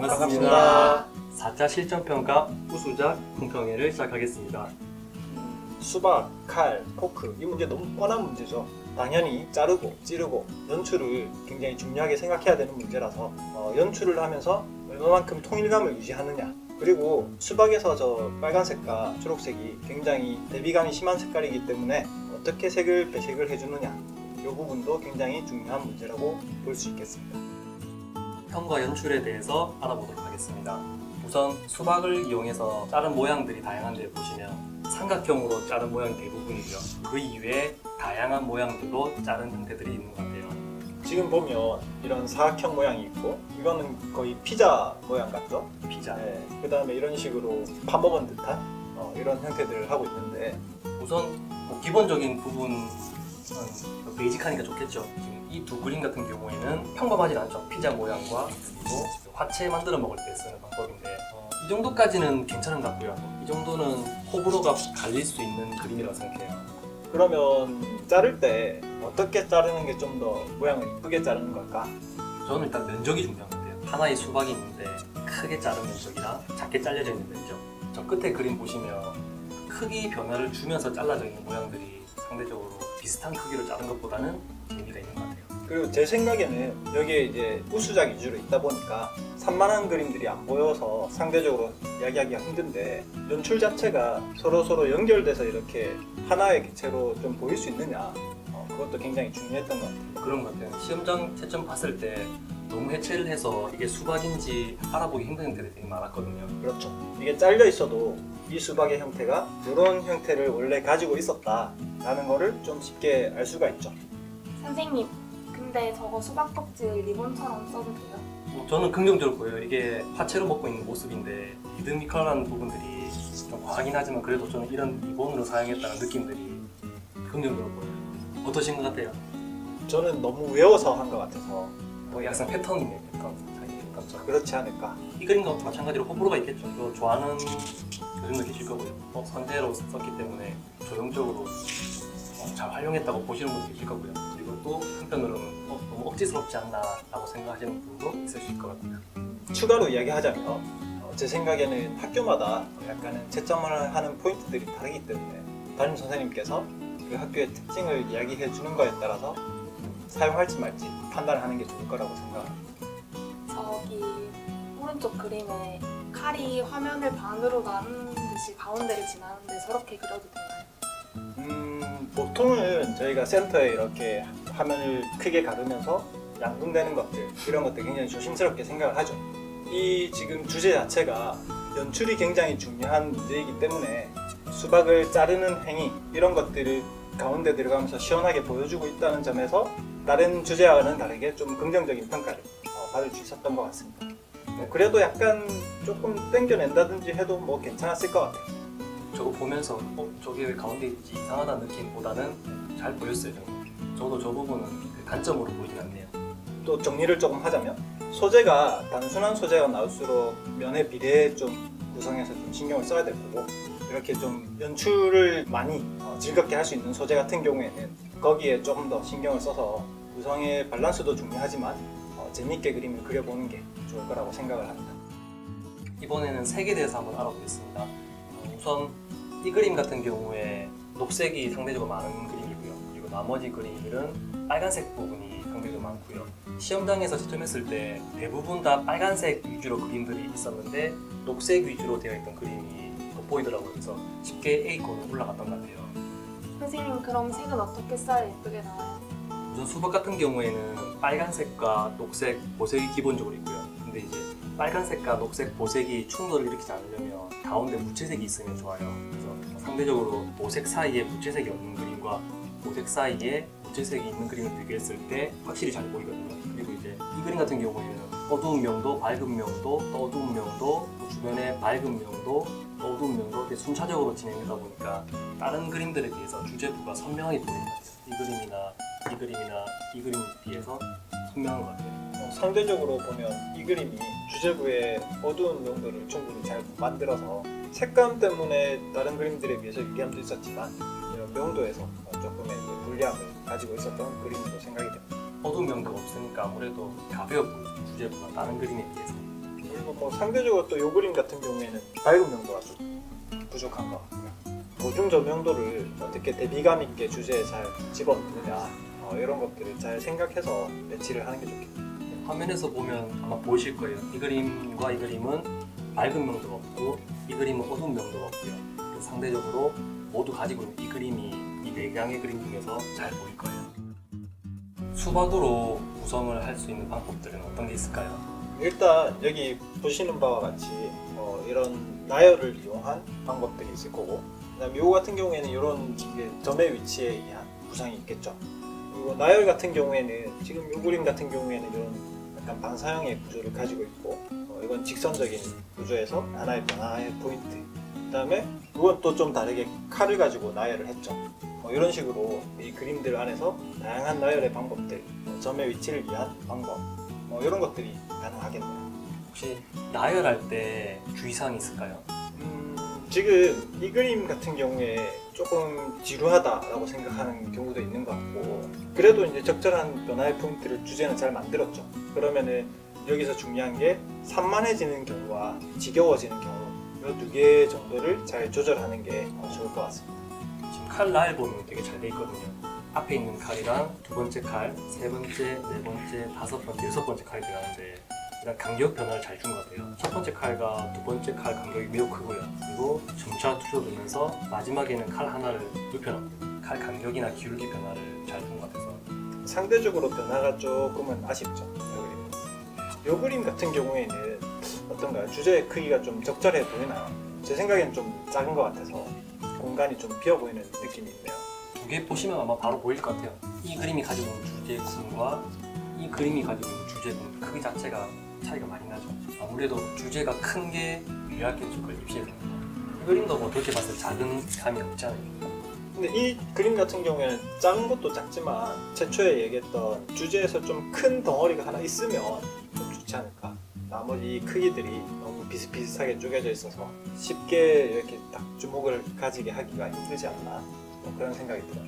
반갑습니다. 4차 실전평가 우수작 품평회를 시작하겠습니다. 수박, 칼, 포크 이 문제 너무 뻔한 문제죠. 당연히 자르고 찌르고 연출을 굉장히 중요하게 생각해야 되는 문제라서 연출을 하면서 얼마만큼 통일감을 유지하느냐, 그리고 수박에서 저 빨간색과 초록색이 굉장히 대비감이 심한 색깔이기 때문에 어떻게 색을 배색을 해주느냐, 이 부분도 굉장히 중요한 문제라고 볼 수 있겠습니다. 평과 연출에 대해서 알아보도록 하겠습니다. 우선 수박을 이용해서 자른 모양들이 다양한데 보시면 삼각형으로 자른 모양이 대부분이고요. 그 이외에 다양한 모양들로 자른 형태들이 있는 것 같아요. 지금 보면 이런 사각형 모양이 있고, 이거는 거의 피자 모양 같죠? 피자. 네, 그 다음에 이런 식으로 파먹은 듯한 이런 형태들을 하고 있는데, 우선 기본적인 부분은 베이직하니까 좋겠죠. 지금 이 두 그림 같은 경우에는 평범하진 않죠. 피자 모양과 그리고 화채 만들어 먹을 때 쓰는 방법인데 이 정도까지는 괜찮은 것 같고요. 이 정도는 호불호가 갈릴 수 있는 그림이라고 생각해요. 그러면 자를 때 어떻게 자르는 게 좀 더 모양을 이쁘게 자르는 걸까? 저는 일단 면적이 중요한 것 같아요. 하나의 수박이 있는데 크게 자른 면적이랑 작게 잘려져 있는 면적. 저 끝에 그림 보시면 크기 변화를 주면서 잘라져 있는 모양들이 상대적으로 비슷한 크기로 자른 것보다는 재미가 있는 것 같아요. 그리고 제 생각에는 여기에 이제 우수작 위주로 있다 보니까 산만한 그림들이 안 보여서 상대적으로 이야기하기가 힘든데, 연출 자체가 서로 연결돼서 이렇게 하나의 객체로 좀 보일 수 있느냐, 그것도 굉장히 중요했던 것 같아요. 그런 것 같아요. 시험장 채점 봤을 때 너무 해체를 해서 이게 수박인지 알아보기 힘든 형태들이 되게 많았거든요. 그렇죠. 이게 잘려 있어도 이 수박의 형태가 이런 형태를 원래 가지고 있었다라는 거를 좀 쉽게 알 수가 있죠. 선생님, 근데 저거 수박 껍질 리본처럼 써도 돼요? 저는 긍정적으로 보여요. 이게 화채로 먹고 있는 모습인데 리드미컬한 부분들이 좀 과하긴 하지만 그래도 저는 이런 리본으로 사용했다는 느낌들이 긍정적으로 보여요. 어떠신 것 같아요? 저는 너무 외워서 한 것 같아서 약간 패턴이네요. 패턴. 자기 패턴처럼. 그렇지 않을까. 이 그림과 마찬가지로 호불호가 있겠죠. 이거 좋아하는 교수님도 계실 거고요. 선재로 썼기 때문에 조형적으로 잘 활용했다고 보시는 분도 계실 거고요. 그리고 또 한편으로는 너무 억지스럽지 않나 라고 생각하시는 분도 있으실 것 같아요. 추가로 이야기하자면 제 생각에는 학교마다 약간은 채점을 하는 포인트들이 다르기 때문에 담임 선생님께서 그 학교의 특징을 이야기해 주는 거에 따라서 사용할지 말지 판단하는 게 좋을 거라고 생각합니다. 저기 오른쪽 그림에 칼이 화면을 반으로 나눈 듯이 가운데를 지나는데 저렇게 그려도 되나요? 보통은 저희가 센터에 이렇게 화면을 크게 가르면서 양분되는 것들, 이런 것들 굉장히 조심스럽게 생각을 하죠. 이 지금 주제 자체가 연출이 굉장히 중요한 문제이기 때문에 수박을 자르는 행위, 이런 것들을 가운데 들어가면서 시원하게 보여주고 있다는 점에서 다른 주제와는 다르게 좀 긍정적인 평가를 받을 수 있었던 것 같습니다. 그래도 약간 조금 땡겨낸다든지 해도 뭐 괜찮았을 것 같아요. 저거 보면서 저게 왜 가운데 있지 이상하다는 느낌보다는 잘 보였어요. 저도 저 부분은 단점으로 보이진 않네요. 또 정리를 조금 하자면, 소재가 단순한 소재가 나올수록 면의 비례에 좀 구성해서 좀 신경을 써야 될 거고, 이렇게 좀 연출을 많이 즐겁게 할 수 있는 소재 같은 경우에는 거기에 조금 더 신경을 써서 구성의 밸런스도 중요하지만 재밌게 그림을 그려보는 게 좋을 거라고 생각을 합니다. 이번에는 색에 대해서 한번 알아보겠습니다. 우선 이 그림 같은 경우에 녹색이 상대적으로 많은 그림이고요. 그리고 나머지 그림들은 빨간색 부분이 상대적으로 많고요. 시험장에서 채점했을 때 대부분 다 빨간색 위주로 그림들이 있었는데 녹색 위주로 되어 있던 그림이 돋보이더라고요. 그래서 쉽게 A권으로 올라갔던 것 같아요. 선생님, 그럼 색은 어떻게 써야 예쁘게 나와요? 우선 수박 같은 경우에는 빨간색과 녹색, 보색이 기본적으로 있고요. 근데 이제 빨간색과 녹색, 보색이 충돌을 일으키지 않으려면 가운데 무채색이 있으면 좋아요. 그래서 상대적으로 보색 사이에 무채색이 없는 그림과 보색 사이에 무채색이 있는 그림을 비교했을 때 확실히 잘 보이거든요. 그리고 이제 이 그림 같은 경우에는 어두운 명도, 밝은 명도, 또 어두운 명도, 또 주변에 밝은 명도, 또 어두운 명도 이렇게 순차적으로 진행되다 보니까 다른 그림들에 비해서 주제부가 선명하게 보이는 것 같아요. 이 그림이나 이 그림에 비해서 선명한 것 같아요. 상대적으로 보면 이 그림이 주제부의 어두운 명도를 충분히 잘 만들어서 색감 때문에 다른 그림들에 비해서 유리함도 있었지만 이런 명도에서 조금의 불리함을 가지고 있었던 그림으로 생각이 됩니다. 어두운 명도가 없으니까 아무래도 가벼워 보이죠. 주제부가 다른 그림에 비해서. 그리고 뭐 상대적으로 또 요 그림 같은 경우에는 밝은 명도가 좀 부족한 것 같고요. 보중 조명도를 어떻게 대비감 있게 주제에 잘 집어넣느냐 이런 것들을 잘 생각해서 배치를 하는 게 좋겠네요. 화면에서 보면 아마 보이실 거예요. 이 그림과 이 그림은 맑은 명도가 없고 이 그림은 어두운 명도가 없고요. 그래서 상대적으로 모두 가지고 있는 이 그림이 이 네 장의 그림 중에서 잘 보일 거예요. 수박으로 구성을 할 수 있는 방법들은 어떤 게 있을까요? 일단 여기 보시는 바와 같이 이런 나열을 이용한 방법들이 있을 거고, 그다음에 이거 같은 경우에는 이런 점의 위치에 의한 구성이 있겠죠. 그리고 나열 같은 경우에는 지금 이 그림 같은 경우에는 이런 약간 반사형의 구조를 가지고 있고, 이건 직선적인 구조에서 하나의 변화의 포인트. 그다음에 이건 또 좀 다르게 칼을 가지고 나열을 했죠. 이런 식으로 이 그림들 안에서 다양한 나열의 방법들, 점의 위치를 위한 방법, 이런 것들이 가능하겠네요. 혹시 나열할 때 주의사항이 있을까요? 지금 이 그림 같은 경우에 조금 지루하다라고 생각하는 경우도 있는 것 같고, 그래도 이제 적절한 변화의 포인트를 주제는 잘 만들었죠. 그러면은 여기서 중요한 게 산만해지는 경우와 지겨워지는 경우 이 두 개 정도를 잘 조절하는 게 좋을 것 같습니다. 지금 칼 나열 보면 되게 잘 돼 있거든요. 앞에 있는 칼이랑 두 번째 칼, 세 번째, 네 번째, 다섯 번째, 여섯 번째 칼이 들어가는데 일단 간격 변화를 잘 준 것 같아요. 첫 번째 칼과 두 번째 칼 간격이 매우 크고요. 그리고 점차 줄어들면서 마지막에는 칼 하나를 눕혀놨고 칼 간격이나 기울기 변화를 잘 준 것 같아서 상대적으로 변화가 조금은 아쉽죠. 이 그림 같은 경우에는 어떤가요? 주제의 크기가 좀 적절해 보이나요? 제 생각엔 좀 작은 것 같아서 공간이 좀 비어 보이는 느낌이 있네요. 두 개 보시면 아마 바로 보일 것 같아요. 이 그림이 가지고 있는 주제의 구성과 이 그림이 가지고 있는 주제의 크기 자체가 차이가 많이 나죠. 아무래도 주제가 큰 게 유리하겠죠. 그걸 입시에서. 이 그림도 뭐 그렇게 봤을 때 작은 감이 없지 않아요. 근데 이 그림 같은 경우에는 작은 것도 작지만 최초에 얘기했던 주제에서 좀 큰 덩어리가 하나 있으면 좀 좋지 않을까. 나머지 크기들이 너무 비슷비슷하게 쪼개져 있어서 쉽게 이렇게 딱 주목을 가지게 하기가 힘들지 않나, 그런 생각이 들어요.